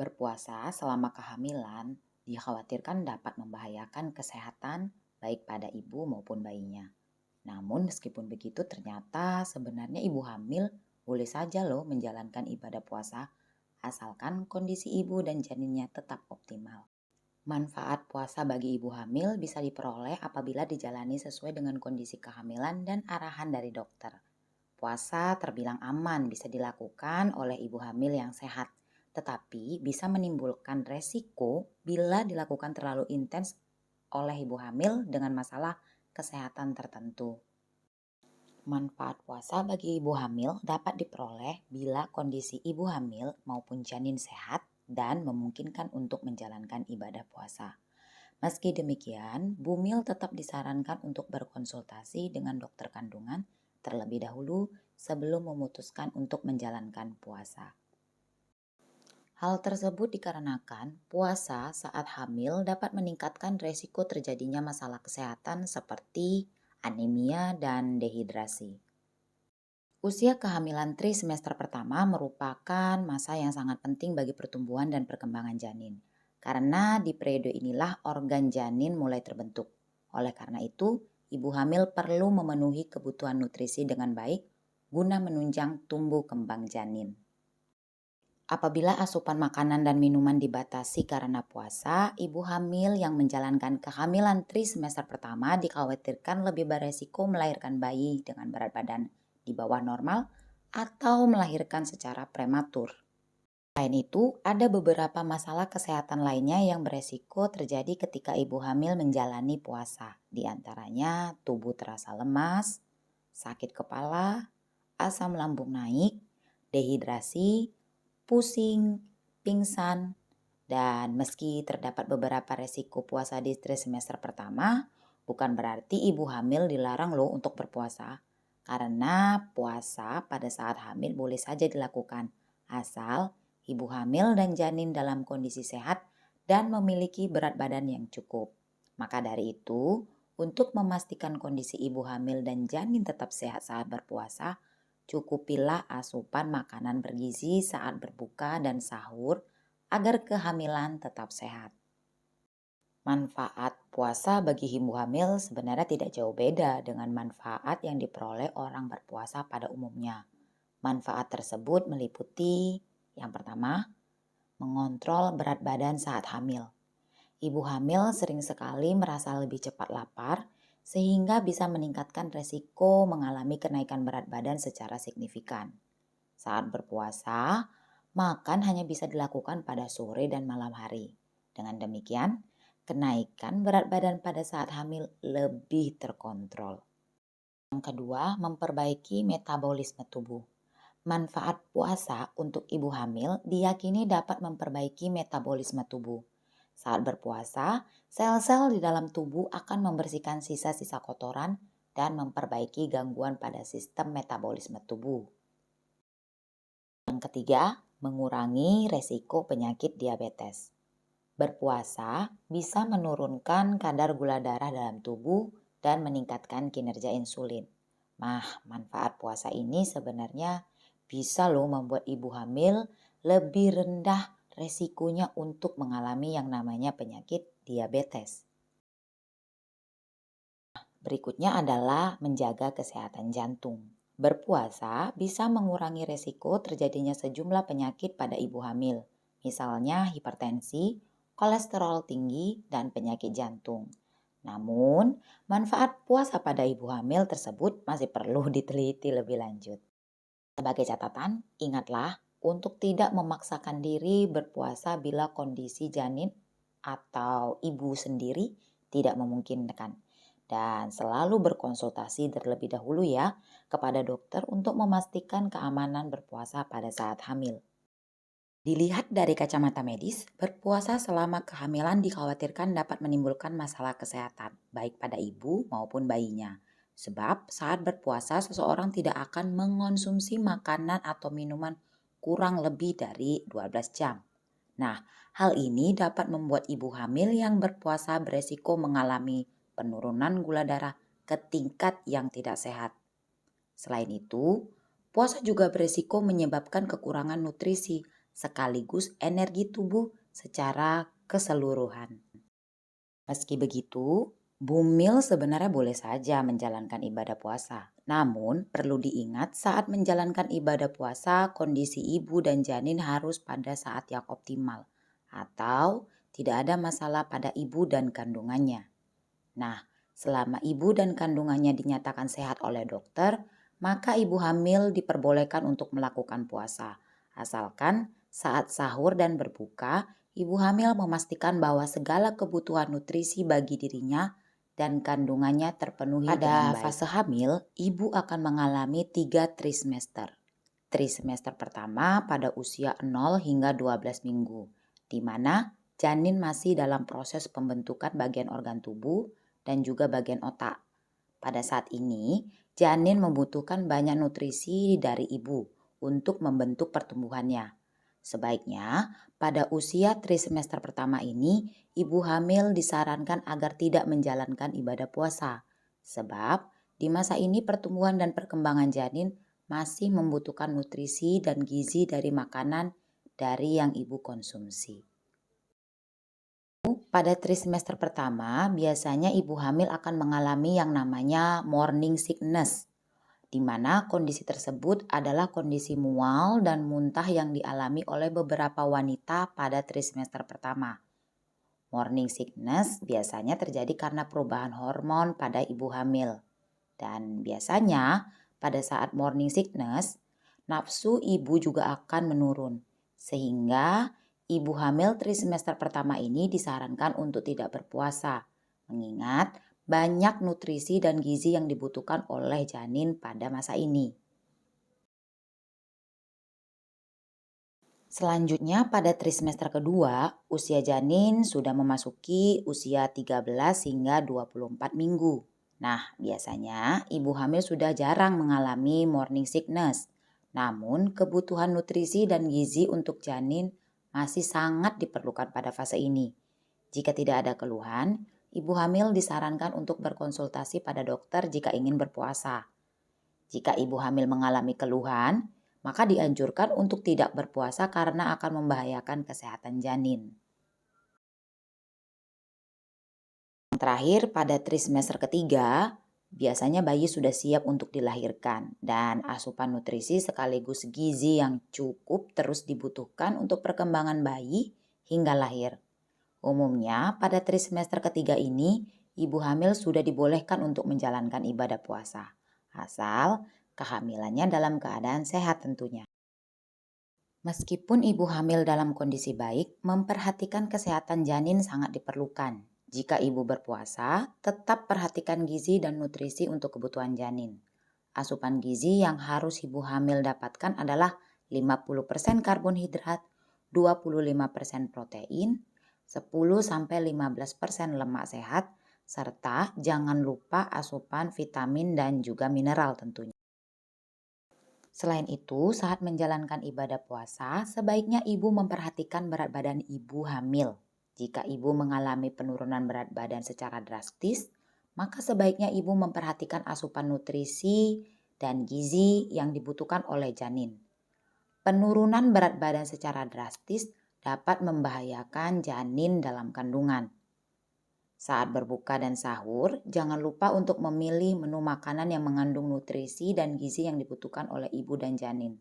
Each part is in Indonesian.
Berpuasa selama kehamilan dikhawatirkan dapat membahayakan kesehatan baik pada ibu maupun bayinya. Namun meskipun begitu ternyata sebenarnya ibu hamil boleh saja loh menjalankan ibadah puasa asalkan kondisi ibu dan janinnya tetap optimal. Manfaat puasa bagi ibu hamil bisa diperoleh apabila dijalani sesuai dengan kondisi kehamilan dan arahan dari dokter. Puasa terbilang aman bisa dilakukan oleh ibu hamil yang sehat, tetapi bisa menimbulkan resiko bila dilakukan terlalu intens oleh ibu hamil dengan masalah kesehatan tertentu. Manfaat puasa bagi ibu hamil dapat diperoleh bila kondisi ibu hamil maupun janin sehat dan memungkinkan untuk menjalankan ibadah puasa. Meski demikian, Bumil tetap disarankan untuk berkonsultasi dengan dokter kandungan terlebih dahulu sebelum memutuskan untuk menjalankan puasa. Hal tersebut dikarenakan puasa saat hamil dapat meningkatkan resiko terjadinya masalah kesehatan seperti anemia dan dehidrasi. Usia kehamilan trimester pertama merupakan masa yang sangat penting bagi pertumbuhan dan perkembangan janin. Karena di periode inilah organ janin mulai terbentuk. Oleh karena itu, ibu hamil perlu memenuhi kebutuhan nutrisi dengan baik guna menunjang tumbuh kembang janin. Apabila asupan makanan dan minuman dibatasi karena puasa, ibu hamil yang menjalankan kehamilan trimester pertama dikhawatirkan lebih beresiko melahirkan bayi dengan berat badan di bawah normal atau melahirkan secara prematur. Selain itu, ada beberapa masalah kesehatan lainnya yang beresiko terjadi ketika ibu hamil menjalani puasa. Di antaranya tubuh terasa lemas, sakit kepala, asam lambung naik, dehidrasi, pusing, pingsan, dan meski terdapat beberapa resiko puasa di trimester pertama, bukan berarti ibu hamil dilarang loh untuk berpuasa. Karena puasa pada saat hamil boleh saja dilakukan, asal ibu hamil dan janin dalam kondisi sehat dan memiliki berat badan yang cukup. Maka dari itu, untuk memastikan kondisi ibu hamil dan janin tetap sehat saat berpuasa, cukupilah asupan makanan bergizi saat berbuka dan sahur agar kehamilan tetap sehat. Manfaat puasa bagi ibu hamil sebenarnya tidak jauh beda dengan manfaat yang diperoleh orang berpuasa pada umumnya. Manfaat tersebut meliputi yang pertama, mengontrol berat badan saat hamil. Ibu hamil sering sekali merasa lebih cepat lapar sehingga bisa meningkatkan resiko mengalami kenaikan berat badan secara signifikan. Saat berpuasa, makan hanya bisa dilakukan pada sore dan malam hari. Dengan demikian, kenaikan berat badan pada saat hamil lebih terkontrol. Yang kedua, memperbaiki metabolisme tubuh. Manfaat puasa untuk ibu hamil diyakini dapat memperbaiki metabolisme tubuh. Saat berpuasa, sel-sel di dalam tubuh akan membersihkan sisa-sisa kotoran dan memperbaiki gangguan pada sistem metabolisme tubuh. Yang ketiga, mengurangi resiko penyakit diabetes. Berpuasa bisa menurunkan kadar gula darah dalam tubuh dan meningkatkan kinerja insulin. Manfaat puasa ini sebenarnya bisa loh membuat ibu hamil lebih rendah resikonya untuk mengalami yang namanya penyakit diabetes. Berikutnya adalah menjaga kesehatan jantung. Berpuasa bisa mengurangi resiko terjadinya sejumlah penyakit pada ibu hamil, misalnya hipertensi, kolesterol tinggi, dan penyakit jantung. Namun, manfaat puasa pada ibu hamil tersebut masih perlu diteliti lebih lanjut. Sebagai catatan, ingatlah untuk tidak memaksakan diri berpuasa bila kondisi janin atau ibu sendiri tidak memungkinkan. Dan selalu berkonsultasi terlebih dahulu ya kepada dokter untuk memastikan keamanan berpuasa pada saat hamil. Dilihat dari kacamata medis, berpuasa selama kehamilan dikhawatirkan dapat menimbulkan masalah kesehatan, baik pada ibu maupun bayinya. Sebab saat berpuasa seseorang tidak akan mengonsumsi makanan atau minuman kurang lebih dari 12 jam. Nah, hal ini dapat membuat ibu hamil yang berpuasa beresiko mengalami penurunan gula darah ke tingkat yang tidak sehat. Selain itu, puasa juga beresiko menyebabkan kekurangan nutrisi sekaligus energi tubuh secara keseluruhan. Meski begitu, bumil sebenarnya boleh saja menjalankan ibadah puasa. Namun, perlu diingat saat menjalankan ibadah puasa, kondisi ibu dan janin harus pada saat yang optimal atau tidak ada masalah pada ibu dan kandungannya. Nah, selama ibu dan kandungannya dinyatakan sehat oleh dokter, maka ibu hamil diperbolehkan untuk melakukan puasa. Asalkan saat sahur dan berbuka, ibu hamil memastikan bahwa segala kebutuhan nutrisi bagi dirinya dan kandungannya terpenuhi dengan baik. Pada fase hamil, ibu akan mengalami 3 trimester. Trimester pertama pada usia 0 hingga 12 minggu, di mana janin masih dalam proses pembentukan bagian organ tubuh dan juga bagian otak. Pada saat ini, janin membutuhkan banyak nutrisi dari ibu untuk membentuk pertumbuhannya. Sebaiknya, pada usia trimester pertama ini, ibu hamil disarankan agar tidak menjalankan ibadah puasa. Sebab, di masa ini pertumbuhan dan perkembangan janin masih membutuhkan nutrisi dan gizi dari makanan dari yang ibu konsumsi. Pada trimester pertama, biasanya ibu hamil akan mengalami yang namanya morning sickness, di mana kondisi tersebut adalah kondisi mual dan muntah yang dialami oleh beberapa wanita pada trimester pertama. Morning sickness biasanya terjadi karena perubahan hormon pada ibu hamil. Dan biasanya pada saat morning sickness, nafsu ibu juga akan menurun. Sehingga ibu hamil trimester pertama ini disarankan untuk tidak berpuasa. Mengingat banyak nutrisi dan gizi yang dibutuhkan oleh janin pada masa ini. Selanjutnya pada trimester kedua, usia janin sudah memasuki usia 13 hingga 24 minggu. Nah, biasanya ibu hamil sudah jarang mengalami morning sickness. Namun, kebutuhan nutrisi dan gizi untuk janin masih sangat diperlukan pada fase ini. Jika tidak ada keluhan, ibu hamil disarankan untuk berkonsultasi pada dokter jika ingin berpuasa. Jika ibu hamil mengalami keluhan, maka dianjurkan untuk tidak berpuasa karena akan membahayakan kesehatan janin. Terakhir, pada trimester ketiga, biasanya bayi sudah siap untuk dilahirkan dan asupan nutrisi sekaligus gizi yang cukup terus dibutuhkan untuk perkembangan bayi hingga lahir. Umumnya pada trimester ketiga ini, ibu hamil sudah dibolehkan untuk menjalankan ibadah puasa, asal kehamilannya dalam keadaan sehat tentunya. Meskipun ibu hamil dalam kondisi baik, memperhatikan kesehatan janin sangat diperlukan. Jika ibu berpuasa, tetap perhatikan gizi dan nutrisi untuk kebutuhan janin. Asupan gizi yang harus ibu hamil dapatkan adalah 50% karbohidrat, 25% protein, 10-15% lemak sehat, serta jangan lupa asupan vitamin dan juga mineral tentunya. Selain itu, saat menjalankan ibadah puasa, sebaiknya ibu memperhatikan berat badan ibu hamil. Jika ibu mengalami penurunan berat badan secara drastis, maka sebaiknya ibu memperhatikan asupan nutrisi dan gizi yang dibutuhkan oleh janin. Penurunan berat badan secara drastis dapat membahayakan janin dalam kandungan. Saat berbuka dan sahur, jangan lupa untuk memilih menu makanan yang mengandung nutrisi dan gizi yang dibutuhkan oleh ibu dan janin.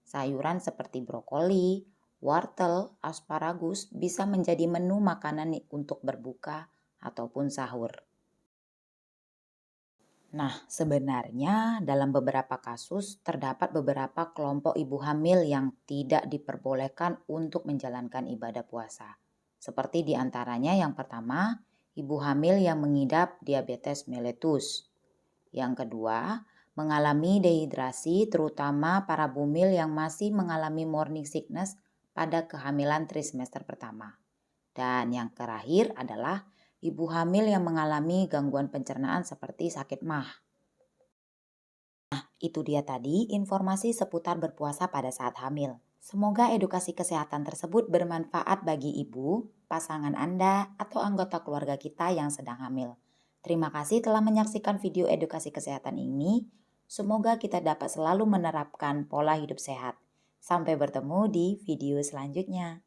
Sayuran seperti brokoli, wortel, asparagus bisa menjadi menu makanan untuk berbuka ataupun sahur. Nah, sebenarnya dalam beberapa kasus terdapat beberapa kelompok ibu hamil yang tidak diperbolehkan untuk menjalankan ibadah puasa. Seperti diantaranya yang pertama, ibu hamil yang mengidap diabetes mellitus. Yang kedua, mengalami dehidrasi terutama para bumil yang masih mengalami morning sickness pada kehamilan trimester pertama. Dan yang terakhir adalah ibu hamil yang mengalami gangguan pencernaan seperti sakit MAH. Nah, itu dia tadi informasi seputar berpuasa pada saat hamil. Semoga edukasi kesehatan tersebut bermanfaat bagi ibu, pasangan Anda, atau anggota keluarga kita yang sedang hamil. Terima kasih telah menyaksikan video edukasi kesehatan ini. Semoga kita dapat selalu menerapkan pola hidup sehat. Sampai bertemu di video selanjutnya.